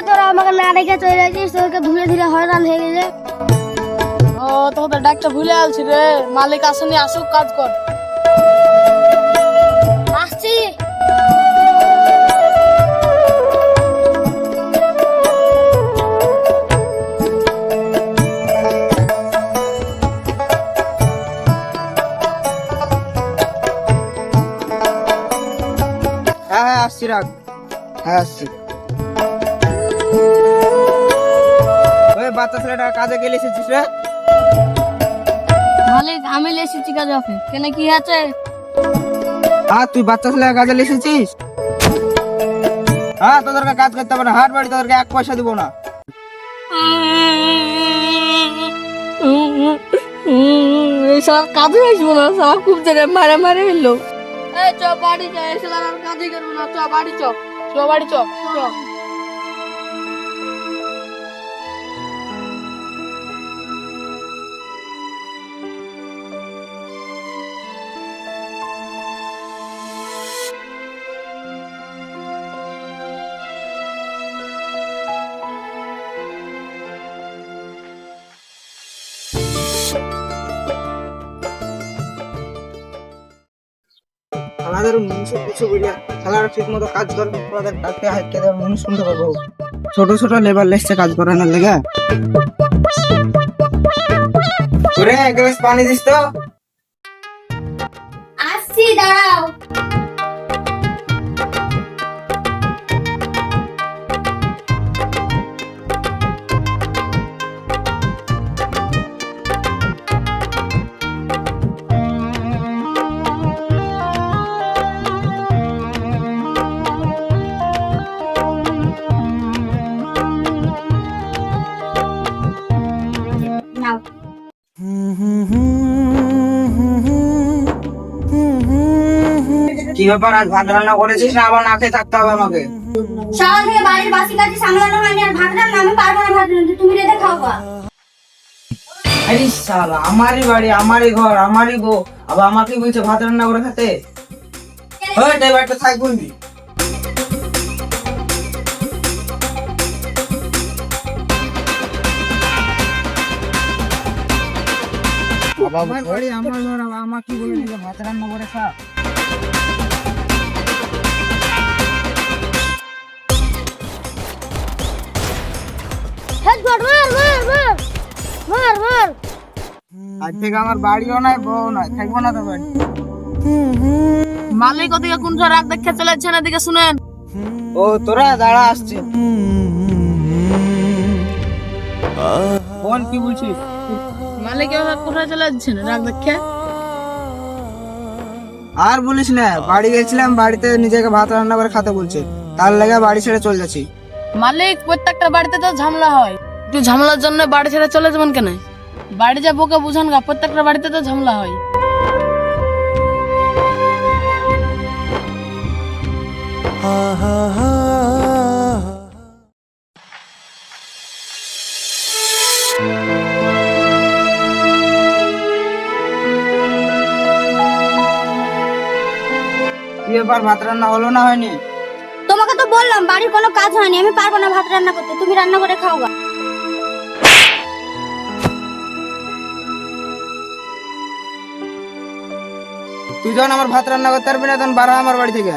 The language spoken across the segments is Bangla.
তোরা আমাকে না রেখে চলে যাচ্ছিস, তোকে ধীরে ধীরে হয়রান হয়ে গেছে। ও তোকে ডাকটা ভুলে আলছি রে। মালিক আসেনি, আসুক, কাজ কর। আসছি। হ্যাঁ হ্যাঁ আসছি, রাখ। হ্যাঁ আসছি। ওই বাচ্চা ছেলেটা কাজে গেলে এসেছিস রে? মালিক আমি এসেছি কাজে। ওকে কেন, কি আছে? হ্যাঁ তুই বাচ্চা ছেলে কাজে এসেছিস? হ্যাঁ তোদেরকে কাজ করতে হবে না, হাট বাড়ি তোদেরকে 1 পয়সা দিব না। সব কাজে আসবো না, সব খুব জায়গায় মারে মারে এলো। এই চ বাড়ি যা, এসে আর কাজই করবো না। চ বাড়ি চ, চ বাড়ি চ, চ। আমাদের মানুষের কিছু বুঝা খেলার ঠিক মতো কাজ করবে, ওদের ডাকতে হাইকে দেওয়ার মানুষ শুনতে পাবো। ছোট ছোট লেবার লেসছে কাজ করানোর লেগে। তোরে এক গ্লাস পানি দিস তো। আসছি, দাঁড়াও। নাও। কি ব্যাপার, আজ ভাত রান্না করেছিস না আবার না খেয়ে থাকতে হবে আমাকে? সকাল থেকে বাড়ির বাসি কাজে সামলানো হয়নি, আর ভাত রান্না আমি পারবো না। ভাত রান্না তুমি রেঁধে খাওয়া। আরে শালা, আমারই বাড়ি, আমারই ঘর, আমারই বউ, আবার আমাকে বলছে ভাত রান্না করে খেতে। ওই ড্রাইভারটা থাক বলবি। আমার বাড়ি, আমার ঘর, আমাকে বলে দিল ভাত রান্না করে খা। হেড মার মার মার মার মার মার। আজ থেকে আমার বাড়িও নাই, বউ নাই, থাকবো না তো বাড়ি। মালিক ওদিকে কোন রাগ দেখে চলে যাচ্ছেন, এদিকে শুনেন। ও তোরা দাঁড়া, আসছে। বোন কি বলছিস? মালিক এবার কোথায় চলে যাচ্ছেন রাগ দেখে? আর বলিস না, বাড়ি গেছিলাম, বাড়িতে নিজেকে ভাত রান্না করে খেতে বলছে, তার লেগে বাড়ি ছেড়ে চলে যাচ্ছি। মালিক প্রত্যেকটা বাড়িতে তো ঝামেলা হয়, একটু ঝামেলার জন্য বাড়ি ছেড়ে চলে যাবেন কেন? বাড়ি যা বোকে বুঝান গা, প্রত্যেকটা বাড়িতে তো ঝামেলা হয়। কি ব্যাপার, ভাত রান্না হলো না হয়নি? তোমাকে তো বললাম বাড়ির কোনো কাজ হয়নি, আমি পারবো না ভাত রান্না করতে, তুমি রান্না করে খাও গা। তুই যখন আমার ভাত রান্না করতে পারবি না, তখন বাড়া আমার বাড়ি থেকে।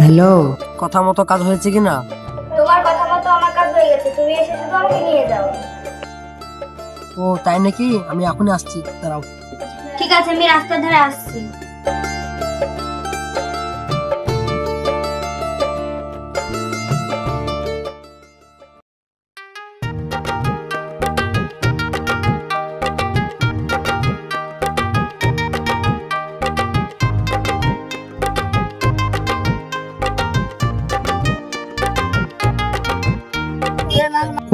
হ্যালো, কথা মতো কাজ হয়েছে কিনা? তোমার কথা মতো আমার কাজ হয়ে গেছে, তুমি এসে শুধু আমাকে নিয়ে যাও। ও তাই নাকি? আমি এখনই আসছি, দাঁড়াও। ঠিক আছে, আমি রাস্তার ধারে আসছি।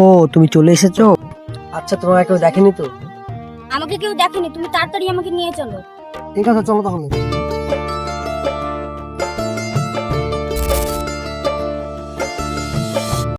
ও তুমি চলে এসেছো? আচ্ছা, তোমার কেউ দেখেনি তো? আমাকে কেউ দেখেনি, তুমি তাড়াতাড়ি আমাকে নিয়ে চলো। ঠিক আছে, চলো তাহলে।